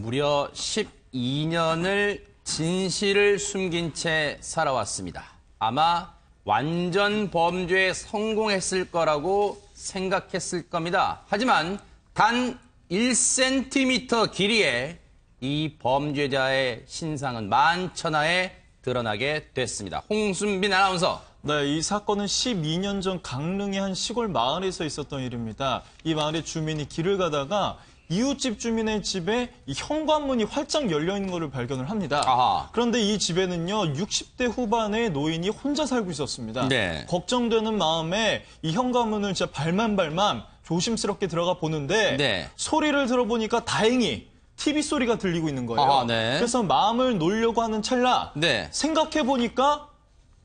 무려 12년을 진실을 숨긴 채 살아왔습니다. 아마 완전 범죄에 성공했을 거라고 생각했을 겁니다. 하지만 단 1cm 길이의 이 범죄자의 신상은 만천하에 드러나게 됐습니다. 홍순빈 아나운서. 네, 이 사건은 12년 전 강릉의 한 시골 마을에서 있었던 일입니다. 이 마을의 주민이 길을 가다가 이웃집 주민의 집에 이 현관문이 활짝 열려있는 것을 발견을 합니다. 아하. 그런데 이 집에는요, 60대 후반의 노인이 혼자 살고 있었습니다. 네. 걱정되는 마음에 이 현관문을 진짜 발만 조심스럽게 들어가 보는데 네. 소리를 들어보니까 다행히 TV 소리가 들리고 있는 거예요. 아하, 네. 그래서 마음을 놓으려고 하는 찰나 네. 생각해보니까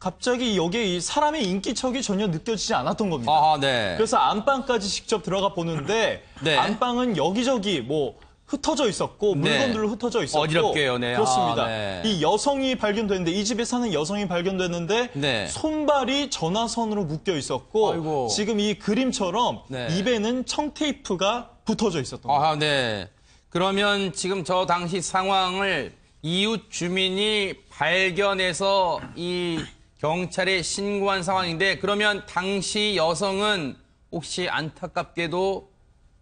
갑자기 여기에 이 사람의 인기척이 전혀 느껴지지 않았던 겁니다. 아하, 네. 그래서 안방까지 직접 들어가 보는데 네. 안방은 여기저기 뭐 흩어져 있었고 네. 물건들로 흩어져 있었고 어지럽게요, 네. 그렇습니다. 아, 네. 이 여성이 발견됐는데 이 집에 사는 여성이 발견됐는데 네. 손발이 전화선으로 묶여 있었고 아이고. 지금 이 그림처럼 네. 입에는 청테이프가 붙어져 있었던 거예요. 아, 네. 그러면 지금 저 당시 상황을 이웃 주민이 발견해서 이 경찰에 신고한 상황인데 그러면 당시 여성은 혹시 안타깝게도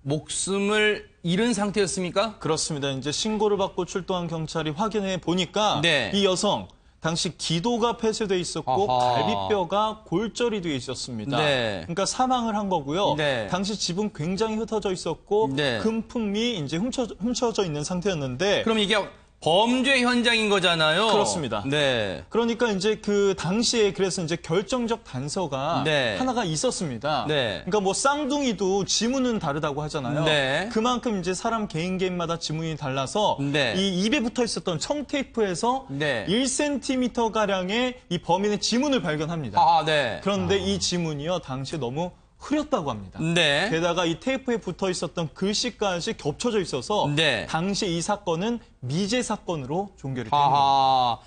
목숨을 잃은 상태였습니까? 그렇습니다. 이제 신고를 받고 출동한 경찰이 확인해 보니까 네. 이 여성 당시 기도가 폐쇄돼 있었고 아하. 갈비뼈가 골절이 되어 있었습니다. 네. 그러니까 사망을 한 거고요. 네. 당시 집은 굉장히 흩어져 있었고 네. 금품이 이제 훔쳐져 있는 상태였는데 그럼 이게 범죄 현장인 거잖아요. 그렇습니다. 네. 그러니까 이제 그 당시에 그래서 이제 결정적 단서가 네. 하나가 있었습니다. 네. 그러니까 뭐 쌍둥이도 지문은 다르다고 하잖아요. 네. 그만큼 이제 사람 개인마다 지문이 달라서 네. 이 입에 붙어 있었던 청테이프에서 네. 1cm 가량의 이 범인의 지문을 발견합니다. 아, 네. 그런데 이 지문이요 당시에 너무 흐렸다고 합니다. 네. 게다가 이 테이프에 붙어 있었던 글씨까지 겹쳐져 있어서 네. 당시 이 사건은 미제 사건으로 종결이 됩니다. 하하.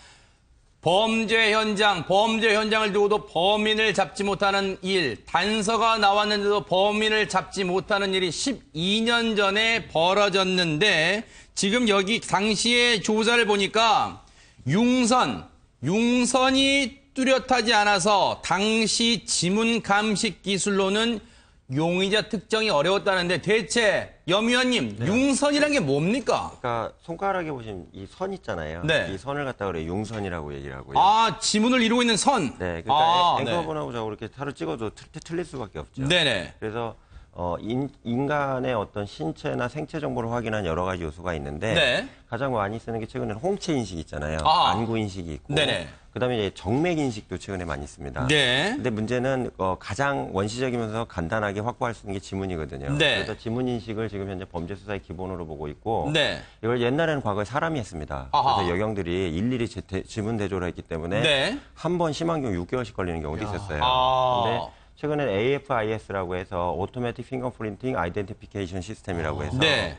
범죄 현장을 두고도 범인을 잡지 못하는 일, 단서가 나왔는데도 범인을 잡지 못하는 일이 12년 전에 벌어졌는데 지금 여기 당시의 조사를 보니까 융선이 뚜렷하지 않아서 당시 지문 감식 기술로는 용의자 특정이 어려웠다는데 대체 염 의원님 융선이란 게 뭡니까? 그러니까 손가락에 보시면 이 선 있잖아요. 네. 이 선을 갖다 그래 융선이라고 얘기를 하고요. 아, 지문을 이루고 있는 선. 네, 그러니까 네. 앵커분하고 저하고 이렇게 타로 찍어도 틀릴 수밖에 없죠. 네네. 그래서 인간의 어떤 신체나 생체 정보를 확인한 여러 가지 요소가 있는데 네. 가장 많이 쓰는 게 최근에는 홍채 인식 있잖아요. 아. 안구 인식이 있고 네네. 그다음에 이제 정맥 인식도 최근에 많이 씁니다. 네. 근데 문제는 가장 원시적이면서 간단하게 확보할 수 있는 게 지문이거든요. 네. 그래서 지문 인식을 지금 현재 범죄 수사의 기본으로 보고 있고 네. 이걸 옛날에는 과거에 사람이 했습니다. 아하. 그래서 여경들이 일일이 지문 대조를 했기 때문에 네. 한 번 심한 경우 6개월씩 걸리는 경우도 있었어요. 아. 근데 최근에 AFIS라고 해서 Automatic Fingerprinting Identification System이라고 해서 네.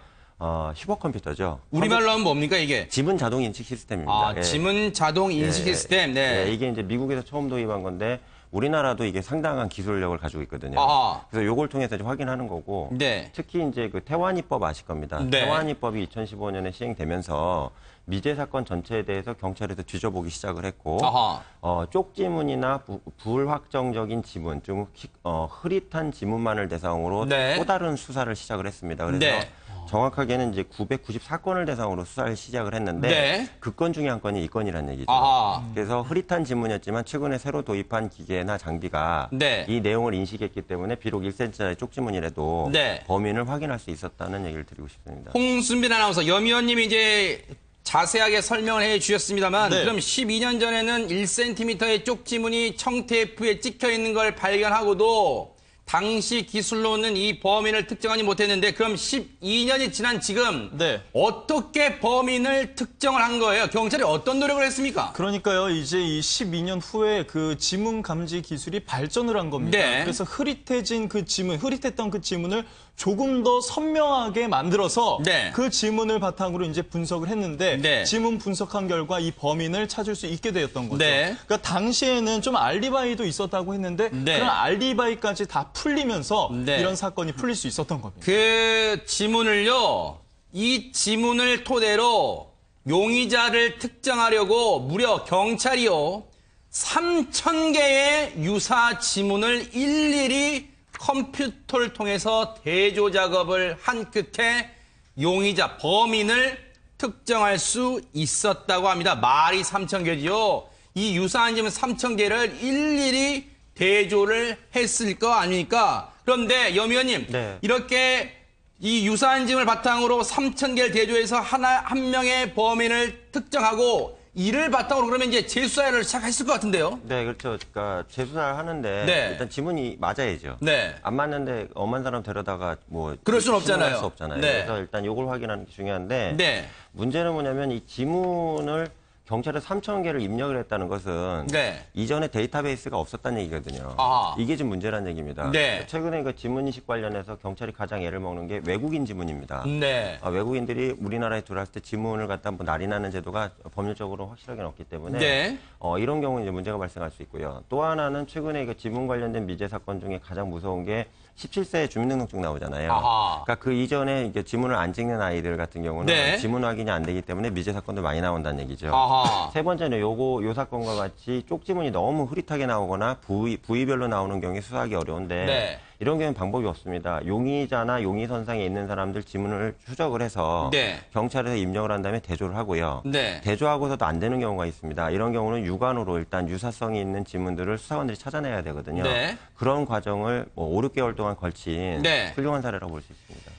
슈퍼컴퓨터죠. 우리말로 하면 뭡니까 이게? 지문 자동 인식 시스템입니다. 아, 예. 지문 자동 인식 예. 시스템. 네. 예, 이게 이제 미국에서 처음 도입한 건데 우리나라도 이게 상당한 기술력을 가지고 있거든요. 아하. 그래서 요걸 통해서 이제 확인하는 거고 네. 특히 이제 그 태완이법 아실 겁니다. 네. 태완이법이 2015년에 시행되면서 미제 사건 전체에 대해서 경찰에서 뒤져보기 시작을 했고 아하. 쪽지문이나 불확정적인 지문, 좀 흐릿한 지문만을 대상으로 네. 또 다른 수사를 시작을 했습니다. 그래서 네. 정확하게는 이제 994건을 대상으로 수사를 시작을 했는데 네. 그 건 중에 한 건이 이 건이라는 얘기죠. 아하. 그래서 흐릿한 지문이었지만 최근에 새로 도입한 기계나 장비가 네. 이 내용을 인식했기 때문에 비록 1cm짜리 쪽지문이라도 네. 범인을 확인할 수 있었다는 얘기를 드리고 싶습니다. 홍순빈 아나운서, 염 의원님이 이제 자세하게 설명을 해 주셨습니다만 네. 그럼 12년 전에는 1cm의 쪽지문이 청테이프에 찍혀 있는 걸 발견하고도 당시 기술로는 이 범인을 특정하지 못했는데 그럼 12년이 지난 지금 네. 어떻게 범인을 특정을 한 거예요? 경찰이 어떤 노력을 했습니까? 그러니까요, 이제 이 12년 후에 그 지문 감지 기술이 발전을 한 겁니다. 네. 그래서 흐릿했던 그 지문을 조금 더 선명하게 만들어서 네. 그 지문을 바탕으로 이제 분석을 했는데 네. 지문 분석한 결과 이 범인을 찾을 수 있게 되었던 거죠. 네. 그러니까 당시에는 좀 알리바이도 있었다고 했는데 네. 그런 알리바이까지 다 풀리면서 네. 이런 사건이 풀릴 수 있었던 겁니다. 그 지문을요, 이 지문을 토대로 용의자를 특정하려고 무려 경찰이요 3,000개의 유사 지문을 일일이 컴퓨터를 통해서 대조 작업을 한 끝에 용의자 범인을 특정할 수 있었다고 합니다. 말이 3,000개지요. 이 유사한 지문 3,000개를 일일이 대조를 했을 거 아닙니까? 그런데 염 의원님, 네. 이렇게 이 유사한 지문을 바탕으로 3,000개를 대조해서 한 명의 범인을 특정하고 이를 바탕으로 그러면 이제 재수사를 시작했을 것 같은데요. 네, 그렇죠. 그러니까 재수사를 하는데 네. 일단 지문이 맞아야죠. 네. 안 맞는데 엄한 사람 데려다가 뭐 그럴 순 신고할 없잖아요. 수 없잖아요. 네. 그래서 일단 이걸 확인하는 게 중요한데 네. 문제는 뭐냐면 이 지문을 경찰에 3,000개를 입력을 했다는 것은 네. 이전에 데이터베이스가 없었다는 얘기거든요. 아. 이게 지금 문제라는 얘기입니다. 네. 최근에 그 지문인식 관련해서 경찰이 가장 애를 먹는 게 외국인 지문입니다. 네. 외국인들이 우리나라에 들어왔을 때 지문을 갖다 뭐 날인하는 제도가 법률적으로 확실하게 없기 때문에 네. 이런 경우는 이제 문제가 발생할 수 있고요. 또 하나는 최근에 그 지문 관련된 미제 사건 중에 가장 무서운 게 17세 주민등록증 나오잖아요. 아하. 그러니까 그 이전에 이제 지문을 안 찍는 아이들 같은 경우는 네. 지문 확인이 안 되기 때문에 미제 사건도 많이 나온다는 얘기죠. 아하. 세 번째는 요 사건과 같이 쪽지문이 너무 흐릿하게 나오거나 부위별로 나오는 경우에 수사하기 어려운데 네. 이런 경우는 방법이 없습니다. 용의자나 용의선상에 있는 사람들 지문을 추적을 해서 네. 경찰에서 입력을 한 다음에 대조를 하고요. 네. 대조하고서도 안 되는 경우가 있습니다. 이런 경우는 유관으로 일단 유사성이 있는 지문들을 수사관들이 찾아내야 되거든요. 네. 그런 과정을 뭐 5, 6개월 동안 걸친 네. 훌륭한 사례라고 볼 수 있습니다.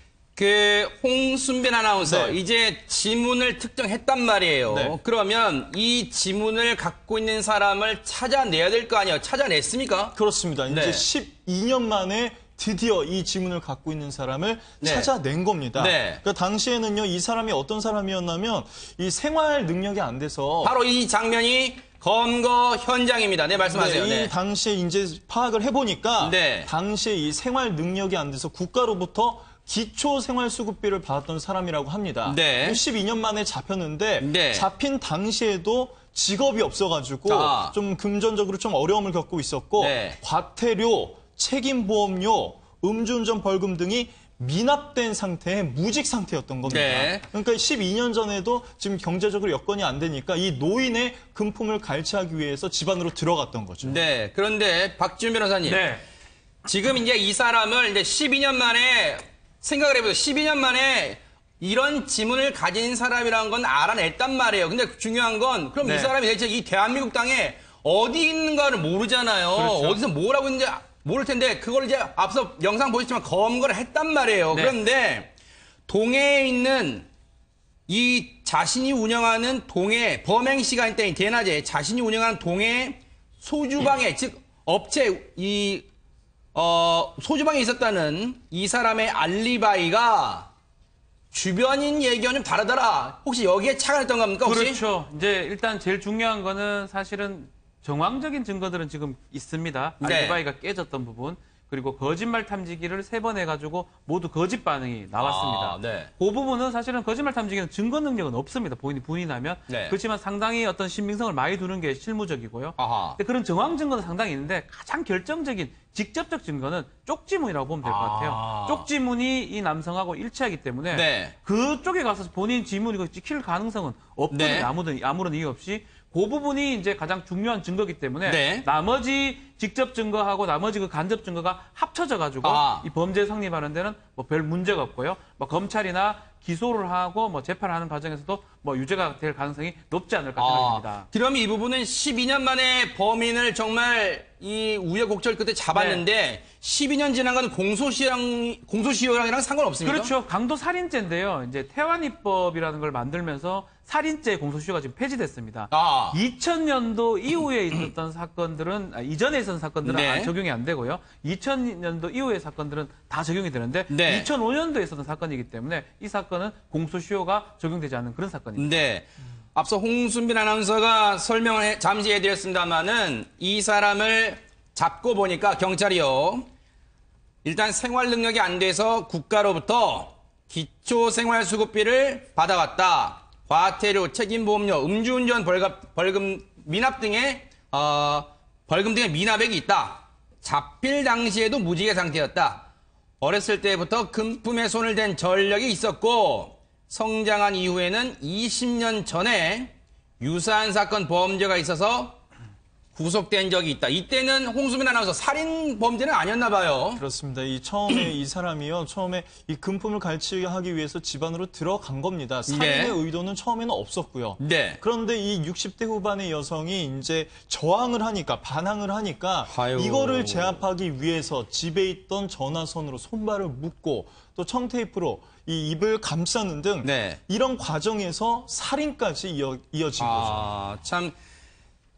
홍순빈 아나운서, 네. 이제 지문을 특정했단 말이에요. 네. 그러면 이 지문을 갖고 있는 사람을 찾아내야 될 거 아니에요? 찾아냈습니까? 그렇습니다. 네. 이제 12년 만에 드디어 이 지문을 갖고 있는 사람을 네. 찾아낸 겁니다. 네. 그러니까 당시에는요, 이 사람이 어떤 사람이었냐면 이 생활 능력이 안 돼서 바로 이 장면이 검거 현장입니다. 네, 말씀하세요. 이 네. 당시에 이제 파악을 해보니까 네. 당시에 이 생활 능력이 안 돼서 국가로부터 기초 생활수급비를 받았던 사람이라고 합니다. 네. 12년 만에 잡혔는데 네. 잡힌 당시에도 직업이 없어가지고 아. 좀 금전적으로 좀 어려움을 겪고 있었고 네. 과태료, 책임보험료, 음주운전 벌금 등이 미납된 상태의 무직 상태였던 겁니다. 네. 그러니까 12년 전에도 지금 경제적으로 여건이 안 되니까 이 노인의 금품을 갈취하기 위해서 집안으로 들어갔던 거죠. 네. 그런데 박지훈 변호사님. 네. 지금 이제 이 사람을 이제 12년 만에 생각을 해보세요. 12년 만에 이런 지문을 가진 사람이라는 건 알아냈단 말이에요. 근데 중요한 건 그럼 네. 이 사람이 대체 이 대한민국 땅에 어디 있는가를 모르잖아요. 그렇죠. 어디서 뭘 하고 있는지 모를 텐데 그걸 이제 앞서 영상 보셨지만 검거를 했단 말이에요. 네. 그런데 동해에 있는 이 자신이 운영하는 동해 범행 시간대 대낮에 자신이 운영하는 동해 소주방에 즉 업체 소주방에 있었다는 이 사람의 알리바이가 주변인 얘기와는 좀 다르더라. 혹시 여기에 착안했던 겁니까, 혹시? 그렇죠. 이제 일단 제일 중요한 거는 사실은 정황적인 증거들은 지금 있습니다. 네. 알리바이가 깨졌던 부분. 그리고 거짓말 탐지기를 3번 해가지고 모두 거짓 반응이 나왔습니다. 아, 네. 그 부분은 사실은 거짓말 탐지기는 증거 능력은 없습니다. 본인이 부인하면. 네. 그렇지만 상당히 어떤 신빙성을 많이 두는 게 실무적이고요. 아하. 근데 그런 정황 증거는 상당히 있는데 가장 결정적인 직접적 증거는 쪽지문이라고 보면 될 것 같아요. 아. 쪽지문이 이 남성하고 일치하기 때문에 네. 그쪽에 가서 본인 지문이 찍힐 가능성은 없거든요. 네. 아무런 이유 없이. 그 부분이 이제 가장 중요한 증거이기 때문에 네. 나머지 직접 증거하고 나머지 그 간접 증거가 합쳐져 가지고 아. 이 범죄 성립하는 데는 뭐 별 문제가 없고요. 뭐 검찰이나 기소를 하고 뭐 재판하는 과정에서도 뭐 유죄가 될 가능성이 높지 않을까 생각합니다. 그럼 이 부분은 12년 만에 범인을 정말 이 우여곡절 끝에 잡았는데 12년 지난 건 공소시효랑이랑 상관없습니까? 그렇죠. 강도 살인죄인데요. 이제 태완이법이라는 걸 만들면서 살인죄 공소시효가 지금 폐지됐습니다. 2000년도 이후에 있었던 사건들은 이전에 있었던 사건들은 네. 적용이 안 되고요. 2000년도 이후의 사건들은 다 적용이 되는데 네. 2005년도에 있었던 사건이기 때문에 이 사건은 공소시효가 적용되지 않는 그런 사건입니다. 네. 앞서 홍순빈 아나운서가 설명을 잠시 해드렸습니다만은 이 사람을 잡고 보니까 경찰이요. 일단 생활 능력이 안 돼서 국가로부터 기초생활수급비를 받아왔다. 과태료, 책임보험료, 음주운전 벌금 미납 등의 벌금 등의 미납액이 있다. 잡힐 당시에도 무지개 상태였다. 어렸을 때부터 금품에 손을 댄 전력이 있었고 성장한 이후에는 20년 전에 유사한 사건 범죄가 있어서 구속된 적이 있다. 이때는 홍수민 아나운서 살인 범죄는 아니었나 봐요. 그렇습니다. 처음에 이 사람이요. 처음에 이 금품을 갈취하기 위해서 집 안으로 들어간 겁니다. 살인의 네. 의도는 처음에는 없었고요. 네. 그런데 이 60대 후반의 여성이 이제 저항을 하니까, 반항을 하니까 아유. 이거를 제압하기 위해서 집에 있던 전화선으로 손발을 묶고 또 청테이프로 이 입을 감싸는 등 네. 이런 과정에서 살인까지 이어진 거죠. 참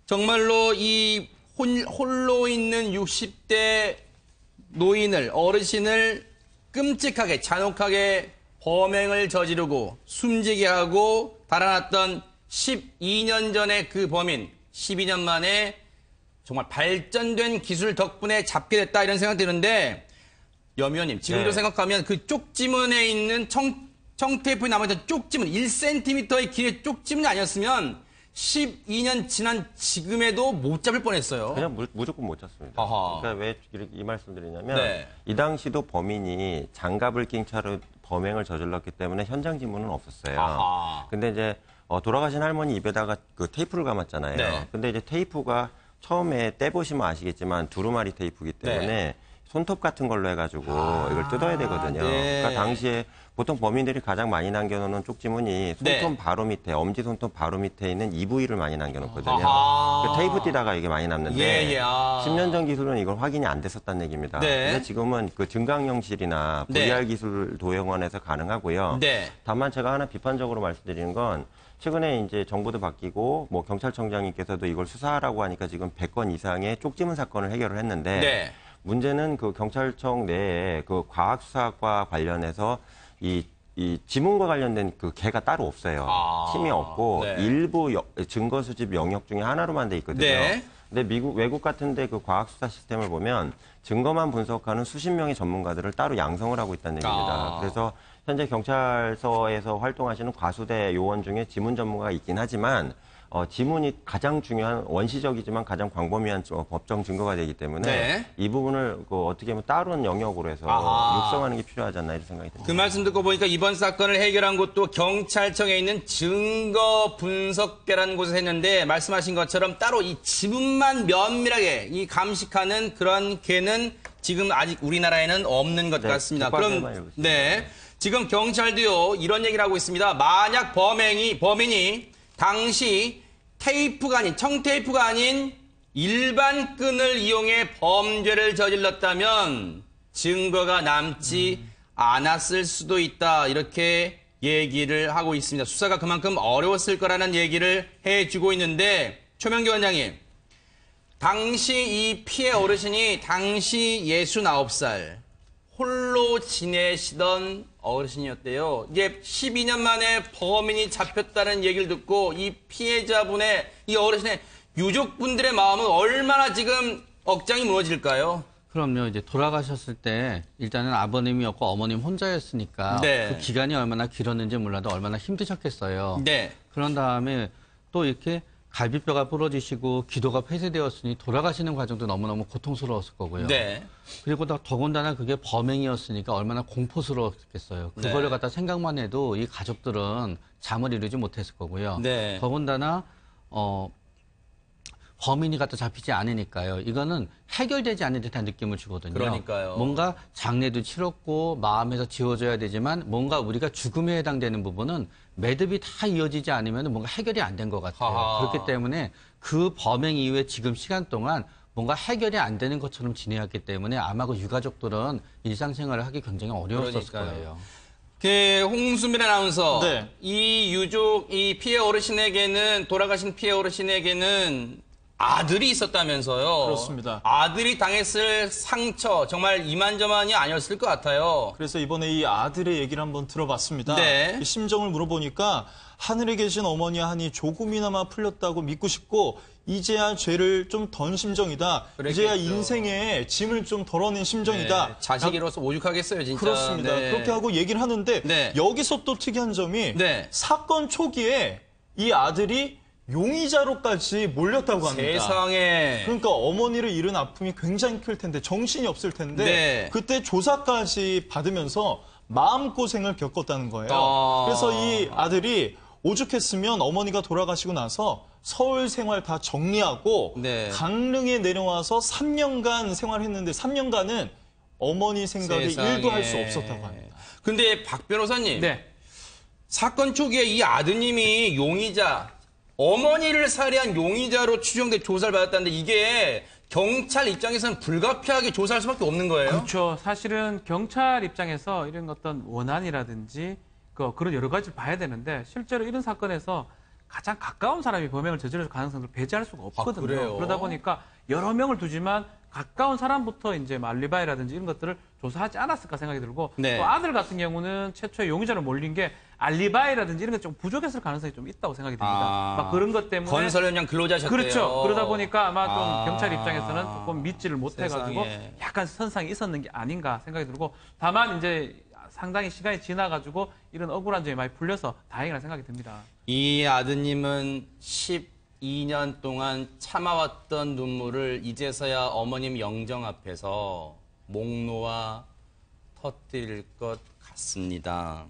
정말로 이 홀로 있는 60대 노인을 어르신을 끔찍하게 잔혹하게 범행을 저지르고 숨지게 하고 달아났던 12년 전의 그 범인 12년 만에 정말 발전된 기술 덕분에 잡게 됐다 이런 생각이 드는데 염 의원님 지금도 네. 생각하면 그 쪽지문에 있는 청테이프에 남아있던 쪽지문 1cm의 길의 쪽지문이 아니었으면 12년 지난 지금에도 못 잡을 뻔했어요. 그냥 무조건 못 찾습니다. 아하. 그러니까 왜 이 말씀드리냐면 네. 이 당시도 범인이 장갑을 낀 차로 범행을 저질렀기 때문에 현장 지문은 없었어요. 아하. 근데 이제 돌아가신 할머니 입에다가 그 테이프를 감았잖아요. 네. 근데 이제 테이프가 처음에 떼보시면 아시겠지만 두루마리 테이프이기 때문에 네. 손톱 같은 걸로 해가지고 이걸 뜯어야 되거든요. 네. 그러니까 당시에 보통 범인들이 가장 많이 남겨놓는 쪽지문이 손톱 네. 바로 밑에, 엄지 손톱 바로 밑에 있는 이 부위를 많이 남겨놓거든요. 아하. 그 테이프 띠다가 이게 많이 남는데 예. 10년 전 기술은 이걸 확인이 안 됐었다는 얘기입니다. 네. 근데 지금은 그 증강영실이나 네. VR 기술 도형원에서 가능하고요. 네. 다만 제가 하나 비판적으로 말씀드리는 건 최근에 이제 정부도 바뀌고 뭐 경찰청장님께서도 이걸 수사하라고 하니까 지금 100건 이상의 쪽지문 사건을 해결을 했는데 네. 문제는 그 경찰청 내에 그 과학수사과 관련해서 이 지문과 관련된 그 개가 따로 없어요. 팀이 없고 네. 일부 증거 수집 영역 중에 하나로만 돼 있거든요. 네. 근데 외국 같은데 그 과학수사 시스템을 보면 증거만 분석하는 수십 명의 전문가들을 따로 양성을 하고 있다는 얘기입니다. 그래서 현재 경찰서에서 활동하시는 과수대 요원 중에 지문 전문가가 있긴 하지만 지문이 가장 중요한 원시적이지만 가장 광범위한 법정 증거가 되기 때문에 네. 이 부분을 어떻게 보면 다른 영역으로 해서 아하. 육성하는 게 필요하지 않나 이런 생각이 듭니다. 그 말씀 듣고 보니까 이번 사건을 해결한 곳도 경찰청에 있는 증거 분석계라는 곳에서 했는데 말씀하신 것처럼 따로 이 지문만 면밀하게 이 감식하는 그런 개는 지금 아직 우리나라에는 없는 것 네, 같습니다. 국방부만 그럼 알고 있습니다. 네. 지금 경찰도요 이런 얘기를 하고 있습니다. 만약 범인이 당시 테이프가 아닌 청테이프가 아닌 일반 끈을 이용해 범죄를 저질렀다면 증거가 남지 않았을 수도 있다. 이렇게 얘기를 하고 있습니다. 수사가 그만큼 어려웠을 거라는 얘기를 해주고 있는데 최명규 원장님, 당시 이 피해 어르신이 당시 69살 홀로 지내시던 어르신이었대요. 이제 12년 만에 범인이 잡혔다는 얘기를 듣고 이 피해자분의 이 어르신의 유족분들의 마음은 얼마나 지금 억장이 무너질까요? 그럼요. 이제 돌아가셨을 때 일단은 아버님이었고 어머님 혼자였으니까 네. 그 기간이 얼마나 길었는지 몰라도 얼마나 힘드셨겠어요. 네. 그런 다음에 또 이렇게 갈비뼈가 부러지시고 기도가 폐쇄되었으니 돌아가시는 과정도 너무너무 고통스러웠을 거고요. 네. 그리고 더군다나 그게 범행이었으니까 얼마나 공포스러웠겠어요. 그거를 네. 갖다 생각만 해도 이 가족들은 잠을 이루지 못했을 거고요. 네. 더군다나 범인이 갖다 잡히지 않으니까요. 이거는 해결되지 않는 듯한 느낌을 주거든요. 그러니까요. 뭔가 장례도 치렀고 마음에서 지워져야 되지만 뭔가 우리가 죽음에 해당되는 부분은 매듭이 다 이어지지 않으면 뭔가 해결이 안 된 것 같아요. 하하. 그렇기 때문에 그 범행 이후에 지금 시간 동안 뭔가 해결이 안 되는 것처럼 지내왔기 때문에 아마 그 유가족들은 일상생활을 하기 굉장히 어려웠을 그러니까요. 거예요. 그 홍수민 아나운서, 네. 이 유족, 이 피해 어르신에게는 돌아가신 피해 어르신에게는 아들이 있었다면서요. 그렇습니다. 아들이 당했을 상처 정말 이만저만이 아니었을 것 같아요. 그래서 이번에 이 아들의 얘기를 한번 들어봤습니다. 네. 이 심정을 물어보니까 하늘에 계신 어머니 하니 조금이나마 풀렸다고 믿고 싶고 이제야 죄를 좀 던 심정이다. 그랬겠죠. 이제야 인생의 짐을 좀 덜어낸 심정이다. 네, 자식이로서 오죽하겠어요, 진짜. 그렇습니다. 네. 그렇게 하고 얘기를 하는데 네. 여기서 또 특이한 점이 네. 사건 초기에 이 아들이 용의자로까지 몰렸다고 합니다. 세상에. 그러니까 어머니를 잃은 아픔이 굉장히 클 텐데 정신이 없을 텐데 네. 그때 조사까지 받으면서 마음고생을 겪었다는 거예요. 그래서 이 아들이 오죽했으면 어머니가 돌아가시고 나서 서울 생활 다 정리하고 네. 강릉에 내려와서 3년간 생활했는데 3년간은 어머니 생각에 세상에. 1도 할 수 없었다고 합니다. 근데 박 변호사님, 네. 사건 초기에 이 아드님이 용의자, 어머니를 살해한 용의자로 추정돼 조사를 받았다는데 이게 경찰 입장에서는 불가피하게 조사할 수밖에 없는 거예요? 그렇죠. 사실은 경찰 입장에서 이런 어떤 원한이라든지 그런 여러 가지를 봐야 되는데 실제로 이런 사건에서 가장 가까운 사람이 범행을 저지를 가능성을 배제할 수가 없거든요. 그래요? 그러다 보니까 여러 명을 두지만 가까운 사람부터 이제 알리바이라든지 이런 것들을 조사하지 않았을까 생각이 들고 네. 또 아들 같은 경우는 최초의 용의자로 몰린 게 알리바이라든지 이런 게 좀 부족했을 가능성이 좀 있다고 생각이 듭니다. 막 그런 것 때문에 건설 현장 근로자셨대요. 그렇죠. 그러다 보니까 아마 좀 경찰 입장에서는 조금 믿지를 못해가지고 세상에. 약간 선상이 있었는 게 아닌가 생각이 들고 다만 이제 상당히 시간이 지나가지고 이런 억울한 점이 많이 풀려서 다행이라 생각이 듭니다. 이 아드님은 12년 동안 참아왔던 눈물을 이제서야 어머님 영정 앞에서 목 놓아 터뜨릴 것 같습니다.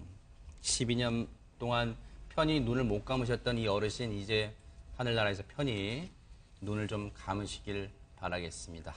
12년 동안 편히 눈을 못 감으셨던 이 어르신 이제 하늘나라에서 편히 눈을 좀 감으시길 바라겠습니다.